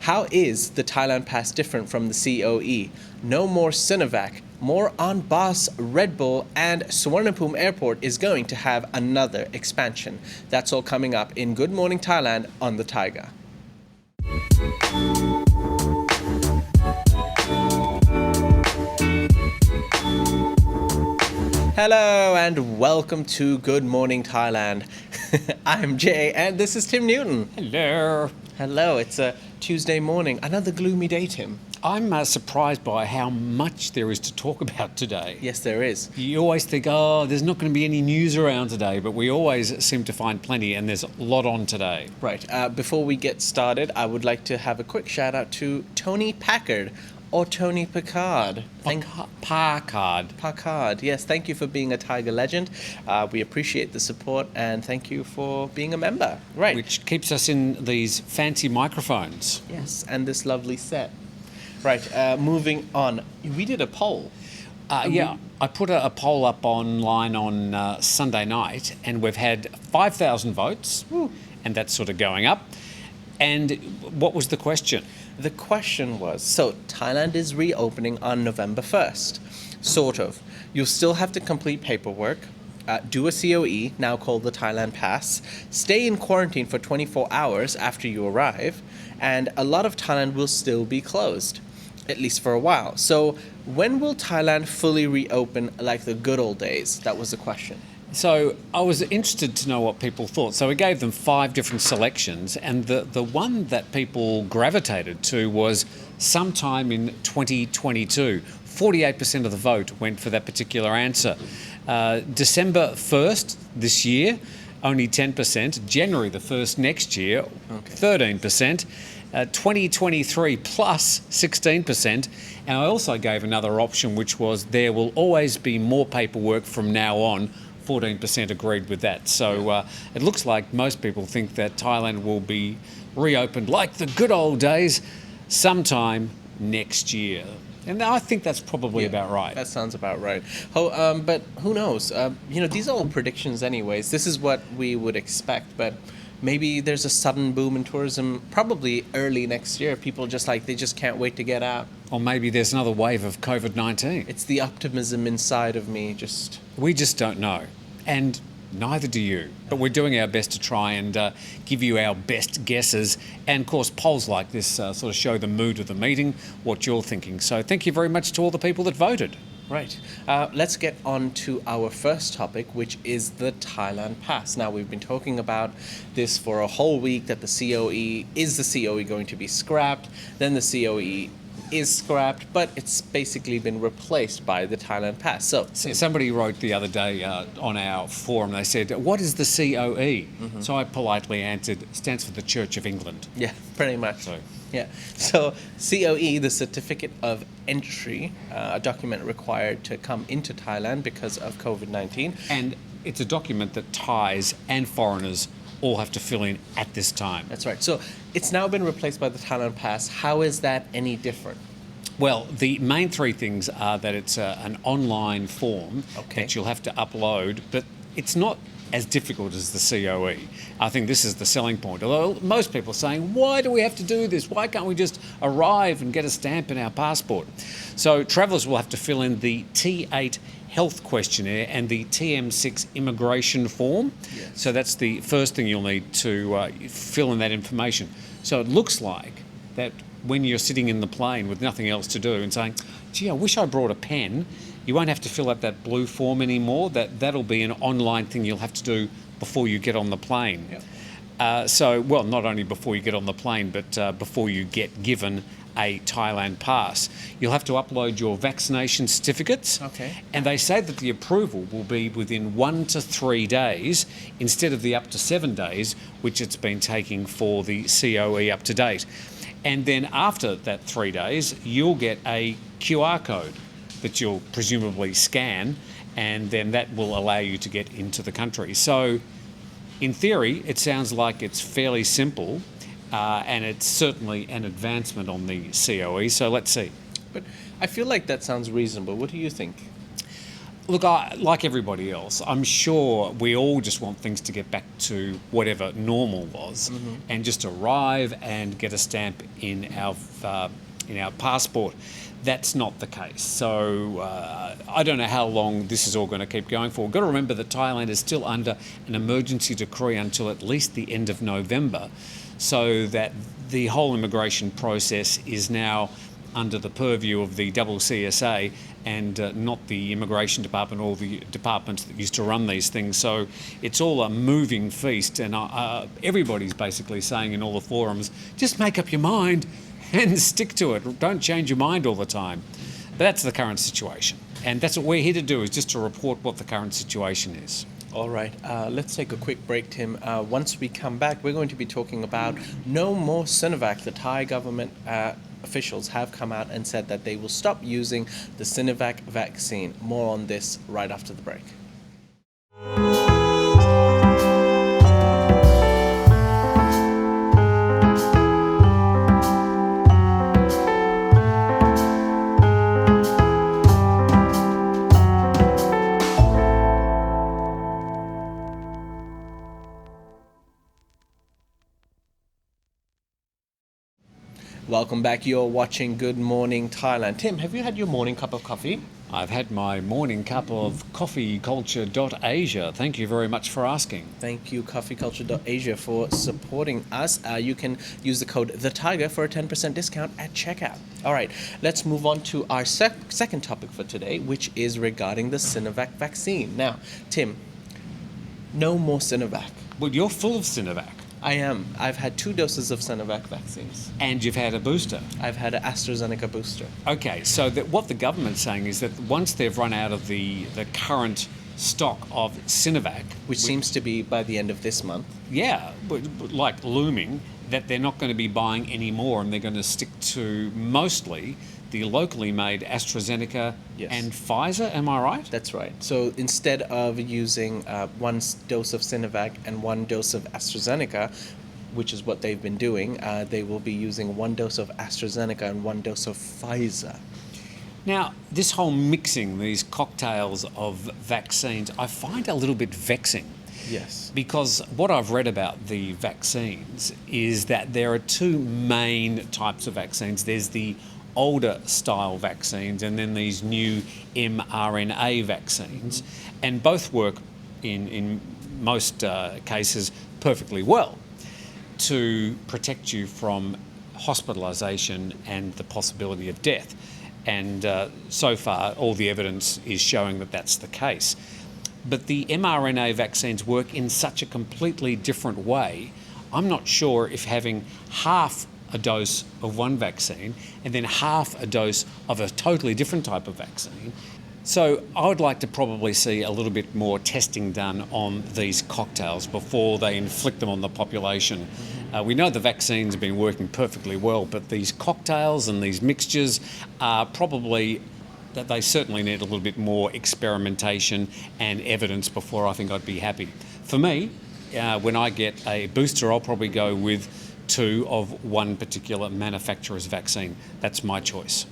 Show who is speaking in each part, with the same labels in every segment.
Speaker 1: How is the Thailand Pass different from the C.O.E? No more Sinovac, more on Boss, Red Bull, and Suvarnabhumi Airport is going to have another expansion. That's all coming up in Good Morning Thailand on the Thaiger. Hello and welcome to Good Morning Thailand. I'm Jay and this is Tim Newton.
Speaker 2: Hello.
Speaker 1: Hello, it's a Tuesday morning. Another gloomy day, Tim.
Speaker 2: I'm surprised by how much there is to talk about today.
Speaker 1: Yes, there is.
Speaker 2: You always think, there's not going to be any news around today, but we always seem to find plenty, and there's a lot on today.
Speaker 1: Right. Before we get started, I would like to have a quick shout out to Tony Packard. Or Tony Packard.
Speaker 2: Packard.
Speaker 1: Yes, thank you for being a Thaiger legend. We appreciate the support and thank you for being a member. Right.
Speaker 2: Which keeps us in these fancy microphones.
Speaker 1: Yes, and this lovely set. Right, moving on. We did a poll.
Speaker 2: I put a poll up online on Sunday night, and we've had 5,000 votes, and that's sort of going up. And what was the question?
Speaker 1: The question was, so Thailand is reopening on November 1st. Sort of. You'll still have to complete paperwork, do a C.O.E, now called the Thailand Pass, stay in quarantine for 24 hours after you arrive, and a lot of Thailand will still be closed, at least for a while. So when will Thailand fully reopen like the good old days? That was the question.
Speaker 2: So I was interested to know what people thought. So we gave them 5 different selections, and the one that people gravitated to was sometime in 2022. 48% of the vote went for that particular answer. December 1st this year, only 10%. January the 1st next year, 13%. 2023 plus 16%. And I also gave another option, which was there will always be more paperwork from now on. 14% agreed with that. So it looks like most people think that Thailand will be reopened like the good old days sometime next year. And I think that's probably about right.
Speaker 1: That sounds about right. But who knows? These are all predictions anyways. This is what we would expect, but maybe there's a sudden boom in tourism probably early next year. People they just can't wait to get out.
Speaker 2: Or maybe there's another wave of COVID-19.
Speaker 1: It's the optimism inside of me
Speaker 2: We just don't know. And neither do you. But we're doing our best to try and give you our best guesses. And, of course, polls like this sort of show the mood of the meeting, what you're thinking. So thank you very much to all the people that voted.
Speaker 1: Right. Let's get on to our first topic, which is the Thailand Pass. Now, we've been talking about this for a whole week, that the C.O.E. Is the C.O.E. going to be scrapped? Then the C.O.E. is scrapped, but it's basically been replaced by the Thailand Pass. So
Speaker 2: somebody wrote the other day on our forum, they said, what is the C.O.E? So I politely answered, stands for the Church of England.
Speaker 1: Yeah, pretty much. So C.O.E, the Certificate of Entry, a document required to come into Thailand because of COVID-19.
Speaker 2: And it's a document that Thais and foreigners all have to fill in at this time.
Speaker 1: That's right. So it's now been replaced by the Thailand Pass. How is that any different?
Speaker 2: Well, the main 3 things are that it's an online form that you'll have to upload, but it's not as difficult as the C.O.E. I think this is the selling point. Although most people are saying, why do we have to do this? Why can't we just arrive and get a stamp in our passport? So travellers will have to fill in the T8 health questionnaire and the TM6 immigration form.
Speaker 1: Yes.
Speaker 2: So that's the first thing you'll need to fill in that information. So it looks like that when you're sitting in the plane with nothing else to do and saying, gee, I wish I brought a pen, you won't have to fill out that blue form anymore. That'll be an online thing you'll have to do before you get on the plane.
Speaker 1: Yep.
Speaker 2: Not only before you get on the plane, but before you get given a Thailand Pass. You'll have to upload your vaccination certificates.
Speaker 1: Okay.
Speaker 2: And they say that the approval will be within 1 to 3 days instead of the up to 7 days, which it's been taking for the C.O.E. up to date. And then after that 3 days, you'll get a QR code that you'll presumably scan, and then that will allow you to get into the country. So in theory, it sounds like it's fairly simple, and it's certainly an advancement on the C.O.E. So let's see.
Speaker 1: But I feel like that sounds reasonable. What do you think?
Speaker 2: Look, like everybody else, I'm sure we all just want things to get back to whatever normal was, and just arrive and get a stamp in our passport. That's not the case. So I don't know how long this is all going to keep going for. We've got to remember that Thailand is still under an emergency decree until at least the end of November, so that the whole immigration process is now under the purview of the CSA and not the Immigration Department or the departments that used to run these things. So it's all a moving feast, and everybody's basically saying in all the forums, just make up your mind and stick to it. Don't change your mind all the time. But that's the current situation. And that's what we're here to do, is just to report what the current situation is.
Speaker 1: All right, let's take a quick break, Tim. Once we come back, we're going to be talking about no more Sinovac. The Thai government officials have come out and said that they will stop using the Sinovac vaccine. More on this right after the break. Welcome back. You're watching Good Morning Thailand. Tim, have you had your morning cup of coffee?
Speaker 2: I've had my morning cup of coffeeculture.asia. Thank you very much for asking.
Speaker 1: Thank you, coffeeculture.asia, for supporting us. You can use the code TheTiger for a 10% discount at checkout. All right, let's move on to our second topic for today, which is regarding the Sinovac vaccine. Now, Tim, no more Sinovac.
Speaker 2: Well, you're full of Sinovac.
Speaker 1: I am. I've had 2 doses of Sinovac vaccines.
Speaker 2: And you've had a booster.
Speaker 1: I've had an AstraZeneca booster.
Speaker 2: Okay, so what the government's saying is that once they've run out of the current stock of Sinovac,
Speaker 1: Which seems to be by the end of this month.
Speaker 2: yeah, but like looming, that they're not going to be buying any more, and they're going to stick to mostly the locally made AstraZeneca
Speaker 1: Yes.
Speaker 2: and Pfizer. Am I right?
Speaker 1: That's right. So instead of using 1 dose of Sinovac and 1 dose of AstraZeneca, which is what they've been doing, they will be using 1 dose of AstraZeneca and 1 dose of Pfizer.
Speaker 2: Now, this whole mixing, these cocktails of vaccines, I find a little bit vexing.
Speaker 1: Yes.
Speaker 2: Because what I've read about the vaccines is that there are 2 main types of vaccines. There's the older style vaccines and then these new mRNA vaccines, and both work in most cases perfectly well to protect you from hospitalisation and the possibility of death. And so far, all the evidence is showing that that's the case. But the mRNA vaccines work in such a completely different way. I'm not sure if having half a dose of one vaccine and then half a dose of a totally different type of vaccine. So I would like to probably see a little bit more testing done on these cocktails before they inflict them on the population. We know the vaccines have been working perfectly well, but these cocktails and these mixtures are probably that they certainly need a little bit more experimentation and evidence before I think I'd be happy. For me, when I get a booster, I'll probably go with 2 of one particular manufacturer's vaccine. That's my choice.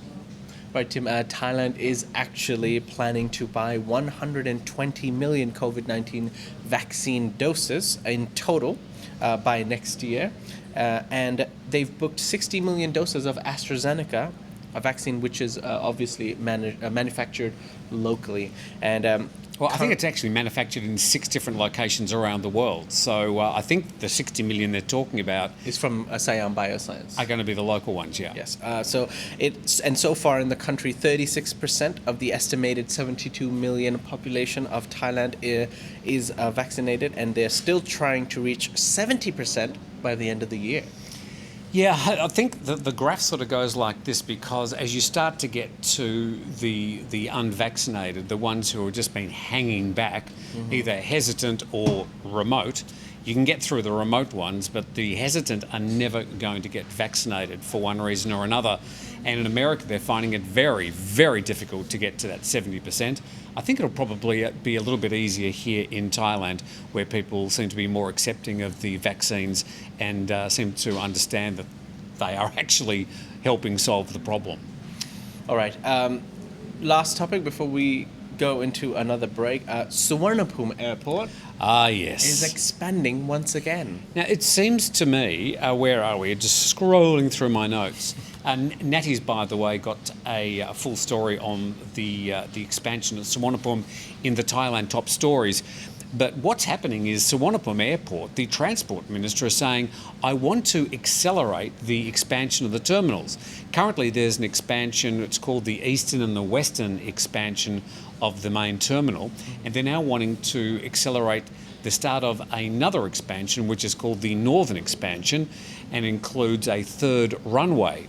Speaker 1: Right, Tim, Thailand is actually planning to buy 120 million COVID-19 vaccine doses in total by next year. And they've booked 60 million doses of AstraZeneca, a vaccine which is obviously manufactured locally. And
Speaker 2: well, I think it's actually manufactured in 6 different locations around the world. So I think the 60 million they're talking about
Speaker 1: is from Siam Bioscience.
Speaker 2: Are going to be the local ones, yeah.
Speaker 1: Yes. So far in the country, 36% of the estimated 72 million population of Thailand is vaccinated, and they're still trying to reach 70% by the end of the year.
Speaker 2: Yeah, I think the graph sort of goes like this, because as you start to get to the unvaccinated, the ones who have just been hanging back, either hesitant or remote, you can get through the remote ones, but the hesitant are never going to get vaccinated for one reason or another. And in America, they're finding it very, very difficult to get to that 70%. I think it'll probably be a little bit easier here in Thailand, where people seem to be more accepting of the vaccines and seem to understand that they are actually helping solve the problem.
Speaker 1: All right. Last topic before we go into another break, Suvarnabhumi Airport
Speaker 2: Yes.
Speaker 1: is expanding once again.
Speaker 2: Now, it seems to me, where are we? Just scrolling through my notes. Natty's, by the way, got a full story on the expansion of Suvarnabhumi in the Thailand top stories. But what's happening is Suvarnabhumi Airport, the Transport Minister is saying, I want to accelerate the expansion of the terminals. Currently there's an expansion, it's called the Eastern and the Western expansion of the main terminal, and they're now wanting to accelerate the start of another expansion, which is called the Northern expansion, and includes a third runway.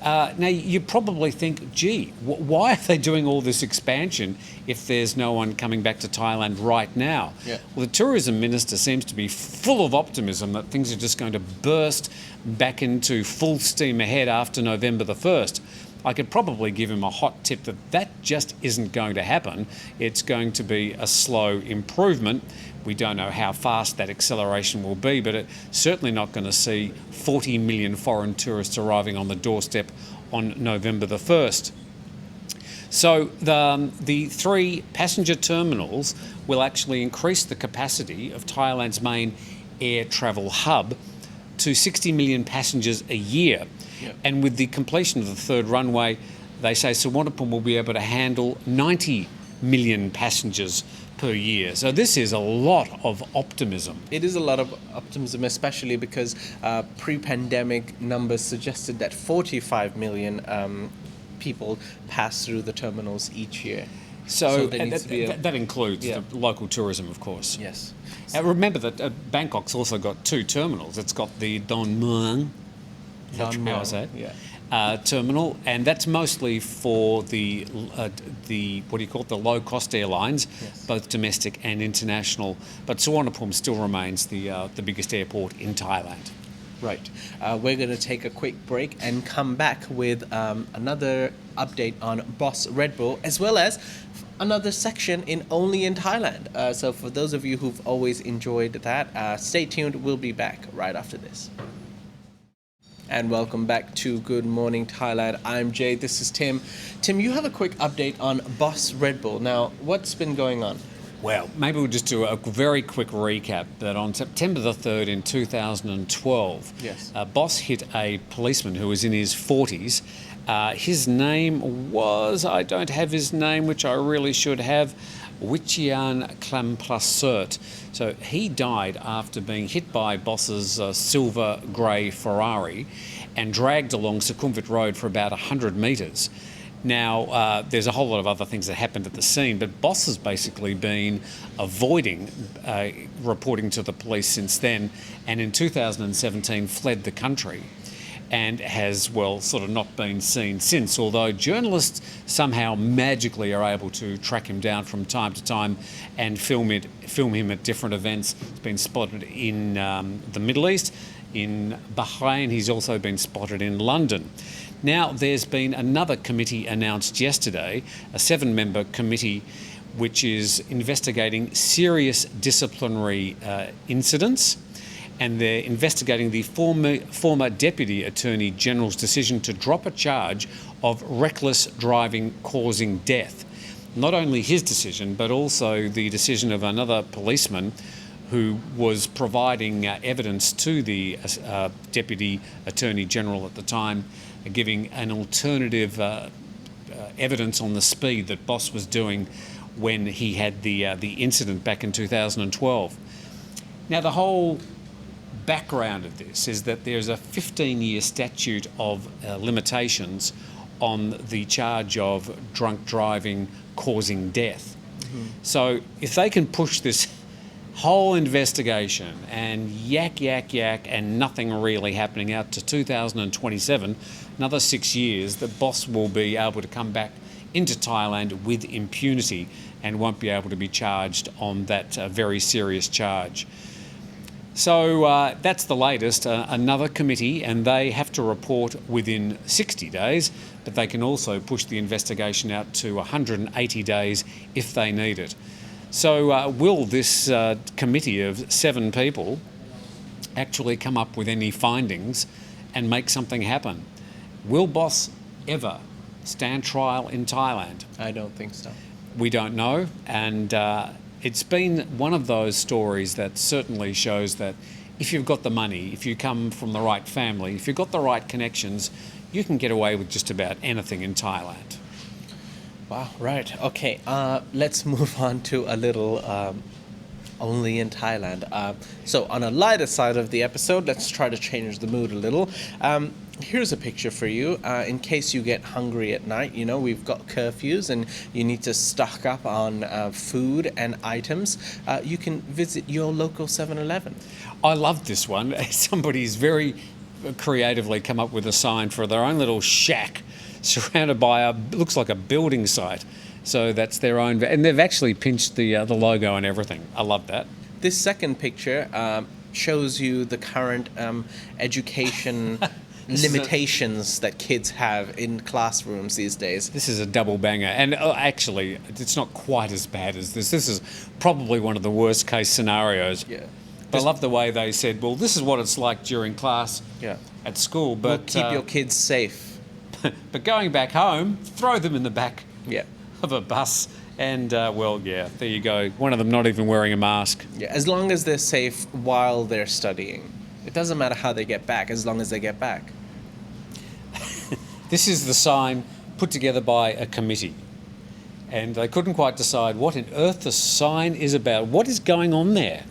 Speaker 2: Now, you probably think, gee, why are they doing all this expansion if there's no one coming back to Thailand right now?
Speaker 1: Yeah.
Speaker 2: Well, the tourism minister seems to be full of optimism that things are just going to burst back into full steam ahead after November the 1st. I could probably give him a hot tip that that just isn't going to happen. It's going to be a slow improvement. We don't know how fast that acceleration will be, but it's certainly not going to see 40 million foreign tourists arriving on the doorstep on November the 1st. So the 3 passenger terminals will actually increase the capacity of Thailand's main air travel hub to 60 million passengers a year.
Speaker 1: Yep.
Speaker 2: And with the completion of the third runway, they say Suvarnabhumi will be able to handle 90 million passengers per year. So this is a lot of optimism.
Speaker 1: It is a lot of optimism, especially because pre-pandemic numbers suggested that 45 million people pass through the terminals each year.
Speaker 2: So
Speaker 1: there needs to be
Speaker 2: that includes
Speaker 1: Yeah.
Speaker 2: the local tourism, of course.
Speaker 1: Yes.
Speaker 2: Remember that Bangkok's also got 2 terminals. It's got the Don Mueang, how I say it?
Speaker 1: Yeah.
Speaker 2: Terminal, and that's mostly for the what do you call it, the low-cost airlines,
Speaker 1: Yes.
Speaker 2: both domestic and international. But Suvarnabhumi still remains the biggest airport in Thailand.
Speaker 1: Right. We're going to take a quick break and come back with another update on Boss Red Bull, as well as another section in Only in Thailand. So for those of you who've always enjoyed that, stay tuned. We'll be back right after this. And welcome back to Good Morning Thailand. I'm Jay. This is Tim. Tim, you have a quick update on Boss Red Bull. Now, what's been going on?
Speaker 2: Well, maybe we'll just do a very quick recap that on September the 3rd in 2012,
Speaker 1: Yes.
Speaker 2: Boss hit a policeman who was in his 40s. His name was, I don't have his name, which I really should have, Wichian Klamplasert. So he died after being hit by Boss's silver grey Ferrari and dragged along Sukhumvit Road for about 100 metres. Now, there's a whole lot of other things that happened at the scene, but Boss has basically been avoiding reporting to the police since then, and in 2017 fled the country and has, well, sort of not been seen since, although journalists somehow magically are able to track him down from time to time and film him at different events. He's been spotted in the Middle East, in Bahrain. He's also been spotted in London. Now, there's been another committee announced yesterday, a 7-member committee which is investigating serious disciplinary incidents, and they're investigating the former Deputy Attorney General's decision to drop a charge of reckless driving causing death. Not only his decision, but also the decision of another policeman who was providing evidence to the Deputy Attorney General at the time, giving an alternative evidence on the speed that Boss was doing when he had the incident back in 2012. Now, the whole background of this is that there's a 15-year statute of limitations on the charge of drunk driving causing death. Mm-hmm. So if they can push this whole investigation and yak and nothing really happening out to 2027, another 6 years, the Boss will be able to come back into Thailand with impunity and won't be able to be charged on that very serious charge. So that's the latest. Another committee, and they have to report within 60 days, but they can also push the investigation out to 180 days if they need it. So will this committee of 7 people actually come up with any findings and make something happen? Will Boss ever stand trial in Thailand?
Speaker 1: I don't think so.
Speaker 2: We don't know, and it's been one of those stories that certainly shows that if you've got the money, if you come from the right family, if you've got the right connections, you can get away with just about anything in Thailand.
Speaker 1: Wow, right. Okay, let's move on to a little only in Thailand. So, on a lighter side of the episode, let's try to change the mood a little. Here's a picture for you in case you get hungry at night. You know, we've got curfews and you need to stock up on food and items. You can visit your local 7-Eleven.
Speaker 2: I love this one. Somebody's very creatively come up with a sign for their own little shack surrounded by looks like a building site. So that's their own, and they've actually pinched the logo and everything. I love that.
Speaker 1: This second picture shows you the current education limitations that kids have in classrooms these days.
Speaker 2: This is a double banger, and actually, it's not quite as bad as this. This is probably one of the worst case scenarios.
Speaker 1: Yeah.
Speaker 2: I love the way they said, well, this is what it's like during class at school, but
Speaker 1: we'll keep your kids safe.
Speaker 2: But going back home, throw them in the back
Speaker 1: Yeah.
Speaker 2: of a bus, and there you go. One of them not even wearing a mask.
Speaker 1: Yeah, as long as they're safe while they're studying. It doesn't matter how they get back, as long as they get back.
Speaker 2: This is the sign put together by a committee, and they couldn't quite decide what on earth the sign is about. What is going on there?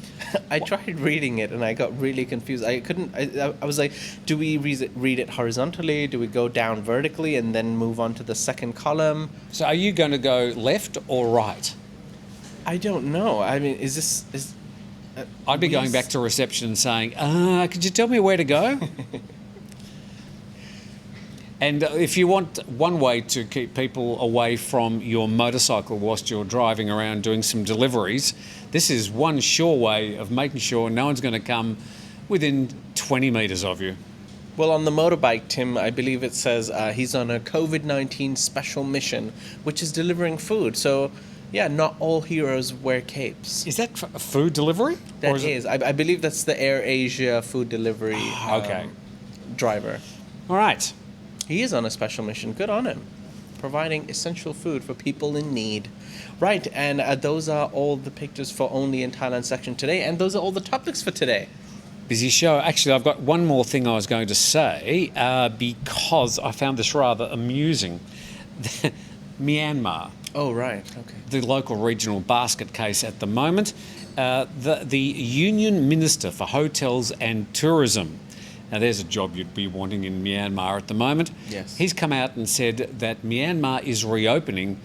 Speaker 1: I tried reading it and I got really confused. I couldn't. I was like, do we read it horizontally? Do we go down vertically and then move on to the second column?
Speaker 2: So are you going to go left or right?
Speaker 1: I don't know. I mean,
Speaker 2: I'd be going back to reception and saying, could you tell me where to go? And if you want one way to keep people away from your motorcycle whilst you're driving around doing some deliveries, this is one sure way of making sure no one's going to come within 20 metres of you.
Speaker 1: Well, on the motorbike, Tim, I believe it says he's on a COVID-19 special mission, which is delivering food. So, yeah, not all heroes wear capes.
Speaker 2: Is that a food delivery?
Speaker 1: That is. I believe that's the Air Asia food delivery driver.
Speaker 2: All right.
Speaker 1: He is on a special mission. Good on him. Providing essential food for people in need. Right, and those are all the pictures for Only in Thailand section today, and those are all the topics for today.
Speaker 2: Busy show. Actually, I've got one more thing I was going to say because I found this rather amusing. Myanmar.
Speaker 1: Oh, right. Okay.
Speaker 2: The local regional basket case at the moment. The Union Minister for Hotels and Tourism. Now, there's a job you'd be wanting in Myanmar at the moment.
Speaker 1: Yes.
Speaker 2: He's come out and said that Myanmar is reopening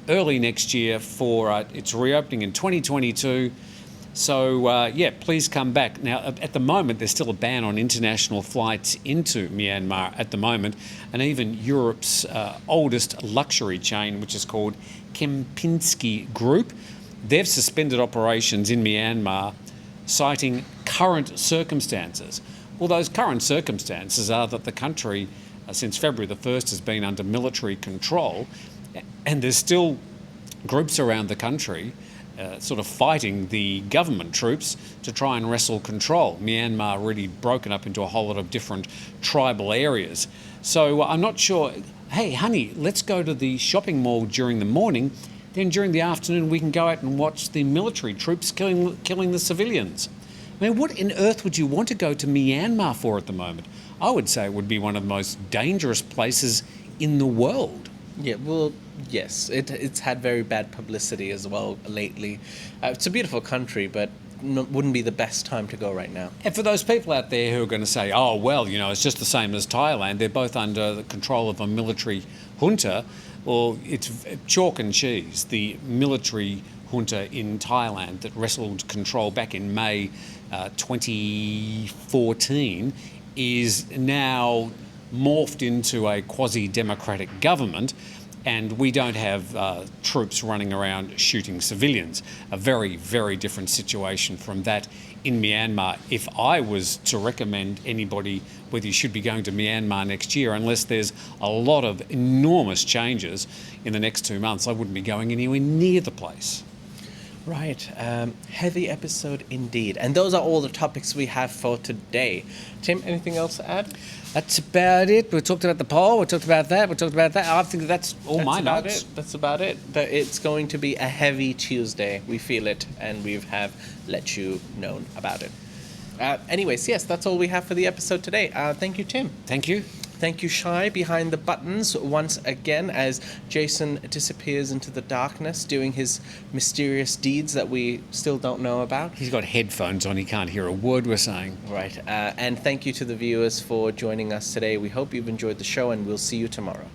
Speaker 2: early next year it's reopening in 2022. So, please come back. Now, at the moment, there's still a ban on international flights into Myanmar at the moment. And even Europe's oldest luxury chain, which is called Kempinski Group, they've suspended operations in Myanmar, citing current circumstances. Well, those current circumstances are that the country, since February the 1st, has been under military control, and there's still groups around the country sort of fighting the government troops to try and wrestle control. Myanmar really broken up into a whole lot of different tribal areas. So I'm not sure, hey, honey, let's go to the shopping mall during the morning, then during the afternoon we can go out and watch the military troops killing the civilians. I mean, what on earth would you want to go to Myanmar for at the moment? I would say it would be one of the most dangerous places in the world.
Speaker 1: Yeah, well, yes, it's had very bad publicity as well lately. It's a beautiful country, but wouldn't be the best time to go right now.
Speaker 2: And for those people out there who are going to say, oh, well, it's just the same as Thailand, they're both under the control of a military junta, well, it's chalk and cheese. The military junta in Thailand that wrestled control back in May 2014 is now morphed into a quasi-democratic government, and we don't have troops running around shooting civilians. A very, very different situation from that in Myanmar. If I was to recommend anybody whether you should be going to Myanmar next year, unless there's a lot of enormous changes in the next 2 months, I wouldn't be going anywhere near the place.
Speaker 1: Right. Heavy episode indeed. And those are all the topics we have for today. Tim, anything else to add?
Speaker 2: That's about it. We talked about the poll. We talked about that. We talked about that. I think that's all
Speaker 1: That's
Speaker 2: my
Speaker 1: about
Speaker 2: notes.
Speaker 1: it. That's about it. But it's going to be a heavy Tuesday. We feel it, and we have let you know about it. Anyways, yes, that's all we have for the episode today. Thank you, Tim.
Speaker 2: Thank you.
Speaker 1: Thank you, Shai, behind the buttons once again as Jason disappears into the darkness doing his mysterious deeds that we still don't know about.
Speaker 2: He's got headphones on. He can't hear a word we're saying.
Speaker 1: Right. And thank you to the viewers for joining us today. We hope you've enjoyed the show, and we'll see you tomorrow.